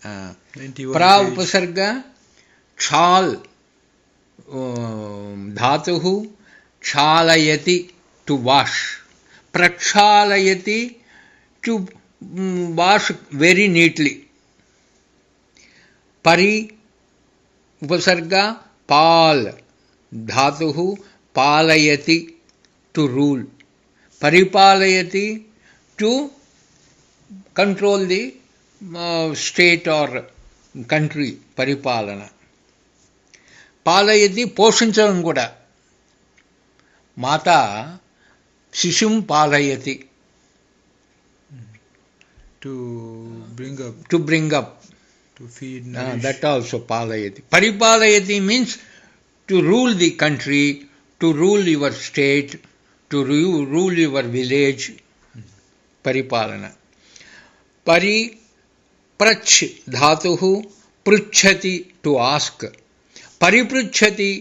pra upasarga chal dhatuh chalayati to wash, prakshalayati to wash very neatly. Pari upasarga pal dhatuh palayati to rule, paripalayati to control the state or country, paripalana. పాలయతి పోషించడం కూడా, మాత శిశుం పాలయతి to bring up to feed, nourish. That also palayati. Paripalayati means to rule the country, to rule your state, to rule your village. Paripalana. Prach dhatuhu pruchhati to ask, paripruchhati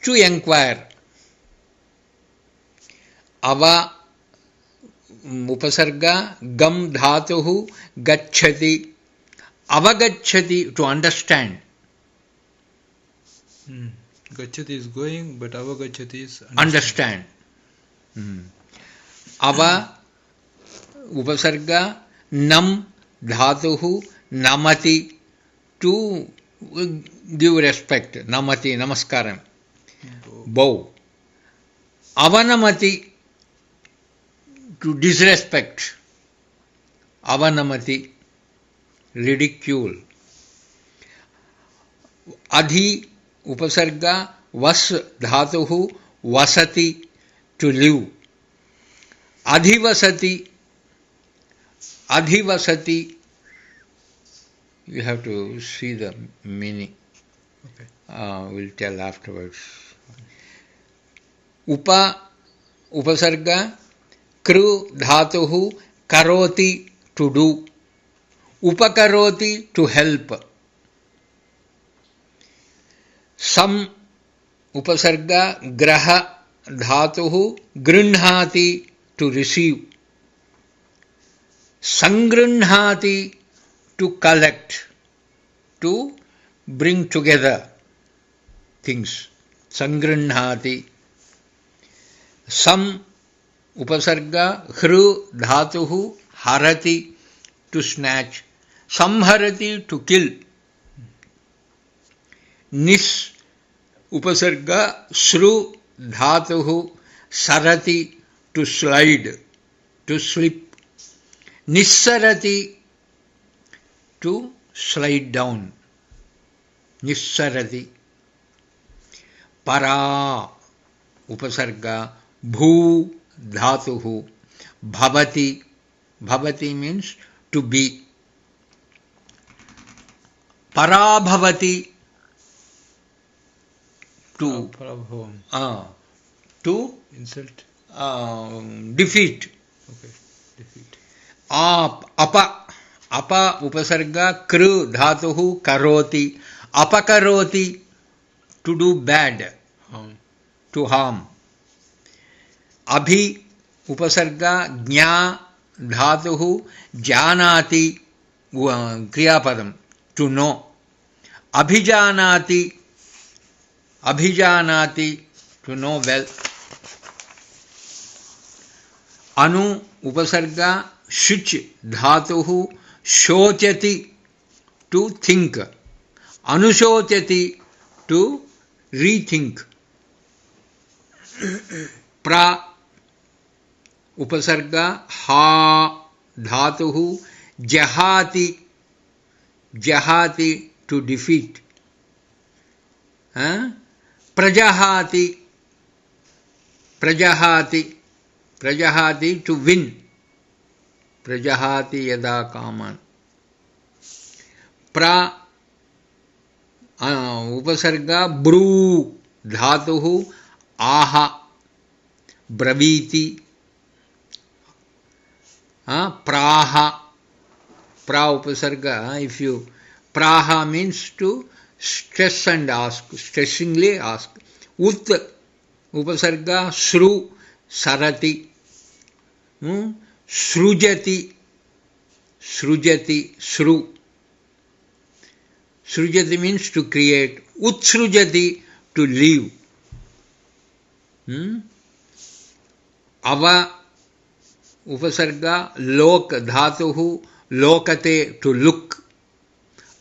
to inquire. Ava upasarga gam dhatuhu gacchati, avagacchati to understand. Gacchati is going, but avagacchati is understand. Ava upasarga nam dhatuhu namati to give respect, namati, namaskaram, bow. Avanamati to disrespect, avanamati, ridicule. Adhi upasarga vas dhatuhu vasati to live, adhivasati, adhivasati. You have to see the meaning. Okay. We'll tell afterwards. Upasarga kru dhatuhu karoti to do, upakaroti to help. Sam upasarga graha dhatuhu grinhati to receive, sangrinhati to collect, to bring together things. Sangrinhati. Sam upasarga hru dhatuhu harati to snatch, samharati to kill. Nis upasarga shru dhatuhu sarati to slide, to slip. Nissarati to slide down. Nissarati. Para upasarga bhu dhatuhu bhavati. Bhavati means to be. Parabhavati to insult, defeat. Okay, defeat. Apa upasarga kru dhatuhu karoti, apakaroti to do bad, to harm. Abhi upasarga jna dhatuhu janati, kriyapadam, to know. Abhijanati, to know well. Anu upasarga shuch dhatuhu shochati to think, anushochati to rethink. Pra upasarga ha dhatuhu jahati to defeat. Prajahati to win. Prajahati yada kaman. Pra upasarga bru dhatuhu aha braviti. Praha. Pra upasarga, if you praha means to stress and ask, stressingly ask. Ut upasarga shru sarati. Shrujati, shru. Srujati means to create. Utsrujati, to live. Ava upasarga lok dhatuhu lokate, to look.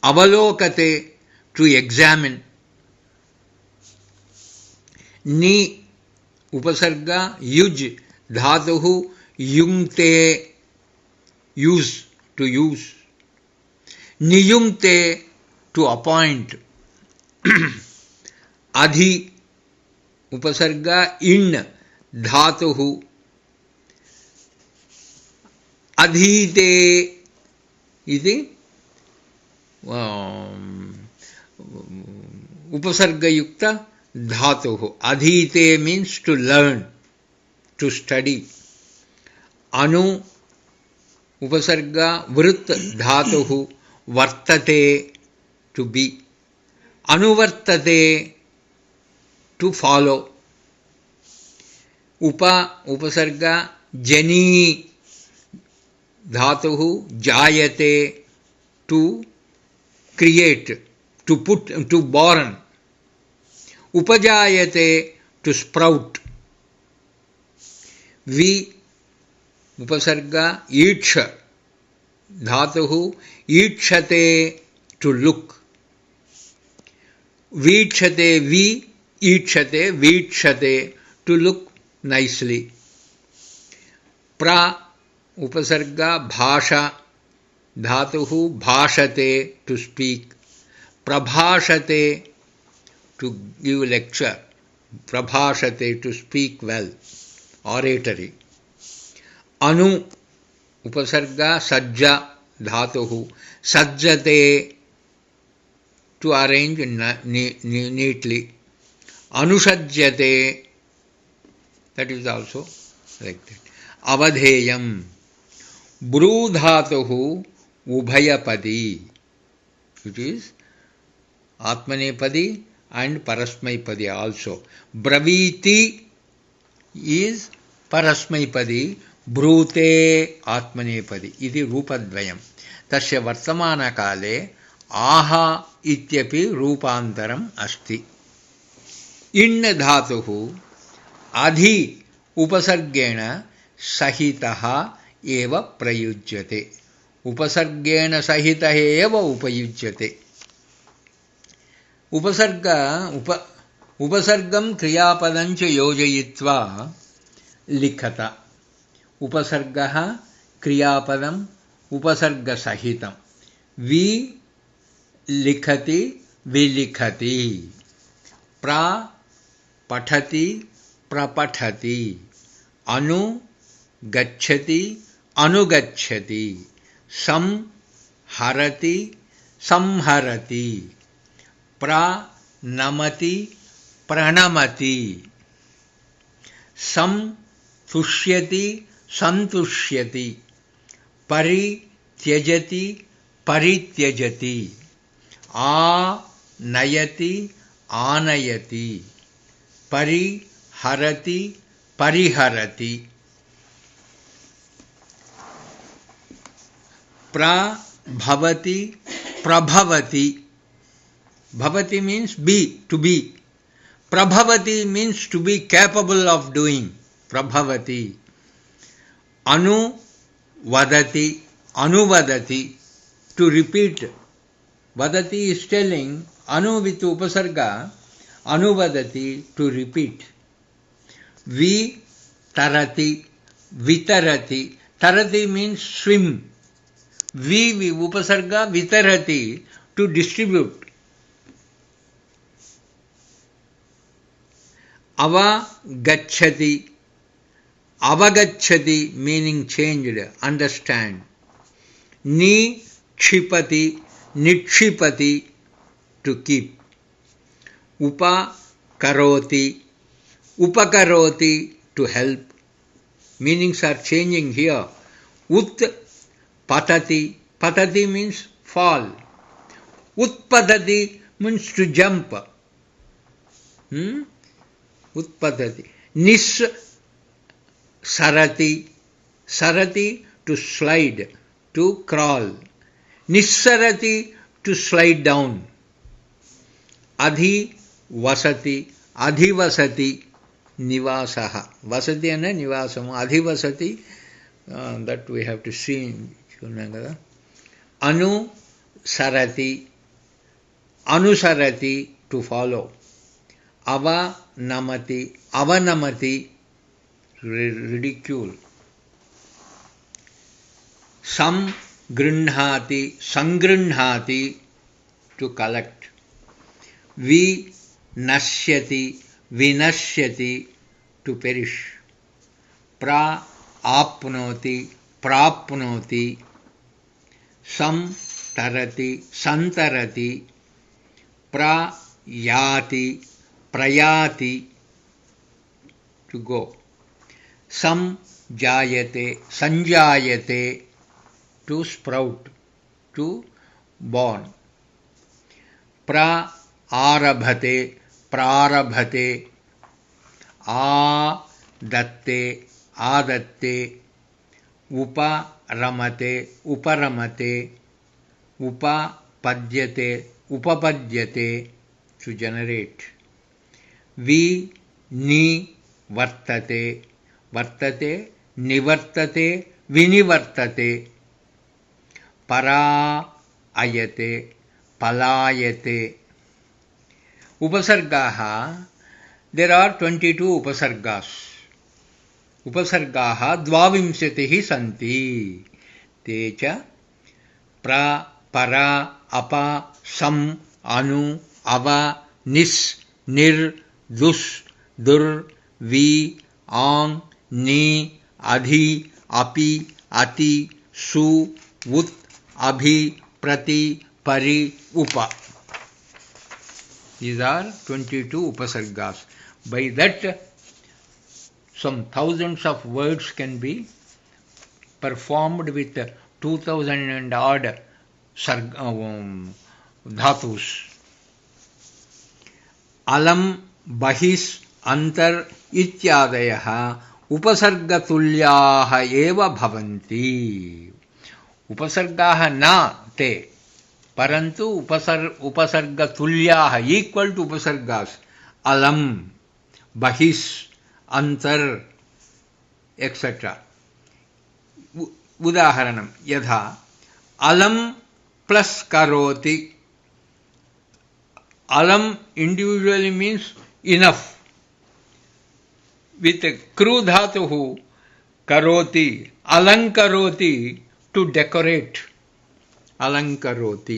Avalokate, to examine. Ni upasarga yuj dhatuhu yungte, use, to use. Niyungte, to appoint. Adhi upasarga in dhatuhu adhite iti upasarga yukta dhatuhu. Adhite means to learn, to study. Anu upasarga vrit dhatuhu vartate, to be. Anuvartate, to follow. Upasarga jani dhatuhu jayate, to create, to put, to born. Upajayate, to sprout. Vi upasarga iksha dhatuhu ikshate, to look. Vichate, vi, ichate, vichate, to look nicely. Pra upasarga bhasha dhatuhu bhashate, to speak. Prabhashate, to give lecture. Prabhashate, to speak well. Oratory. Anu upasarga sajja dhatuhu sajjate, to arrange neatly. Anusajjate, that is also like that. Avadheyam bru dhatuhu ubhayapadi, it is Atmanepadi and Parasmaipadi also. Braviti is Parasmaipadi, brute Atmanepadi. Iti rupadvayam. Tasya vartamana kale aha ityapi rupantaram asti. In dhatuhu adhi upasargena sahitaha eva prayujyate. Upasargena sahitaha eva upayujyate. Upasargam kriyapadancha yojayitva likhata. Upasargaha kriyapadam upasarga sahitam. Vi likhati, vilikhati. Pra pathati, prapathati. Anu gacchati, anugacchati. Sam harati, samharati. Pra namati, pranamati. Sam tushyati, santushyati. Pari tyajati, parityajati. A nayati, anayati. Pari harati, pariharati. Pra bhavati, prabhavati. Bhavati means be, to be. Prabhavati means to be capable of doing. Prabhavati. Anu vadati, anuvadati, to repeat. Vadati is telling, anu with upasarga, anuvadati, to repeat. Vi tarati, vitarati. Tarati means swim. Vi upasarga, vitarati, to distribute. Ava gacchati, avagacchati, meaning changed, understand. Ni kshipati, nikshipati, to keep. Upa karoti, upakaroti, to help. Meanings are changing here. Ut patati, patati means fall. Utpadati means to jump. Utpadati. Nis sarati, sarati, to slide, to crawl. Nissarati, to slide down. अधिवसति अधिवसति निवासः वसति and Nivasam अधिवसति that we have to see अनुसरति अनुसरति to follow अवनमति अवनमति ridicule संगृह्णाति संगृह्णाति to collect विनश्यति विनश्यति to perish प्राप्नोति प्राप्नोति संतरति संतरति प्रयाति प्रयाति to go संजायते संजायते to sprout to born प्रारभते प्रारभते आदत्ते आदत्ते उपरमते उपरमते उपपद्यते उपपद्यते to generate विनिवर्तते वर्तते निवर्तते विनिवर्तते परायते पलायते उपसर्गाः there are 22 उपसर्गाः उपसर्गाः 22 सन्ति ते च प्र पर अप सम अनु अव निस् निर् दुस् दुर् वि आङ् नि अधि अपि अति सु उत् अभि प्रति परि उप. These are 22 upasargas. By that, some thousands of words can be performed with 2000 and odd dhatus. Alam, bahis, antar, ityadayah upasargatulyaha eva bhavanti. उपसर्गाः न ते परंतु उपसर्गतुल्याः equal to उपसर्गाः अलम बहिस् अंतर etc. उदाहरणं यथा अलम प्लस करोति अलम individually means enough with कृ धातुः करोति अलंकरोति to decorate alankaroti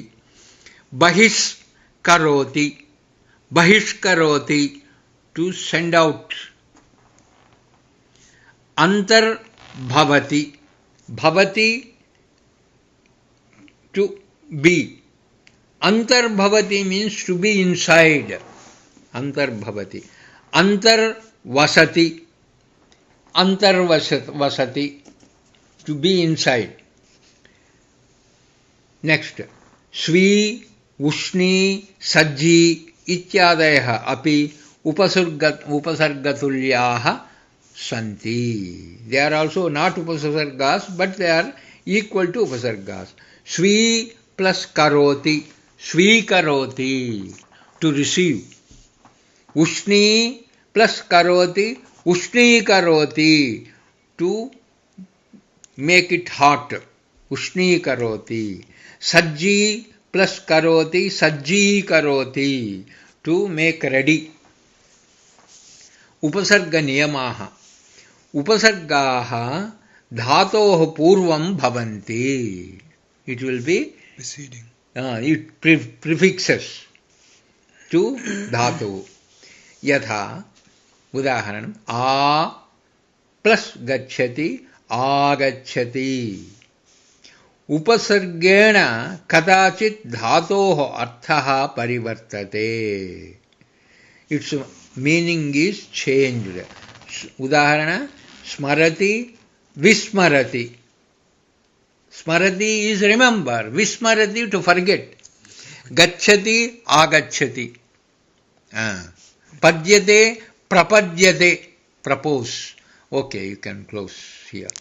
bahishkaroti bahishkaroti to send out antar bhavati bhavati to be antar bhavati means to be inside antar bhavati antar vasati antar vasati to be inside. Next, स्वी उष्णी सज्जी इत्यादयः अपि उपसर्गतुल्याः सन्ति. They are also not upasargas, but they are equal to upasargas. स्वी plus karoti, स्वीकरोति to receive. उष्णी plus karoti, उष्णीकरोति to make it hot. उष्णीकरोति. Sajji plus karoti sajji to make ready. Upasarga niyamaha. Upasargaha dhatoh purvam bhavanti. It will be preceding. It prefixes to dhatu. Yatha udaharanam a plus gacchati agacchati. उपसर्गेण कदाचित् धातोः अर्थः परिवर्तते. Its meaning is changed. उदाहरण स्मरति विस्मरति. स्मरति is remember, विस्मरति to forget. गच्छति आगच्छति. पद्यते प्रपद्यते propose. Okay, you can close here.